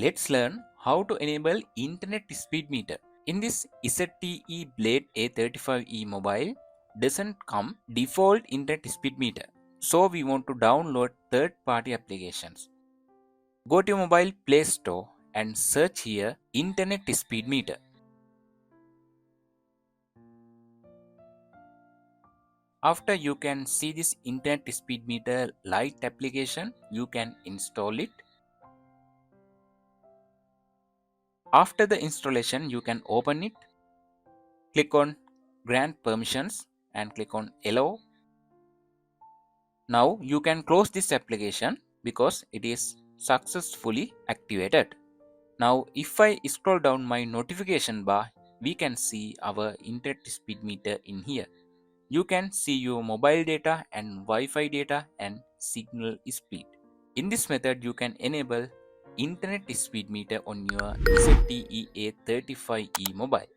Let's learn how to enable internet speed meter. In this ZTE Blade A35e mobile doesn't come default internet speed meter. So we want to download third-party applications. Go to your mobile Play Store and search here internet speed meter. After you can see this internet speed meter Lite application, you can install it. After the installation, you can open it. Click on Grant Permissions and click on Allow. Now you can close this application because it is successfully activated. Now if I scroll down my notification bar, we can see our internet speed meter in here. You can see your mobile data and Wi-Fi data and signal speed. In this method, you can enable internet speed meter on your ZTE A35e mobile.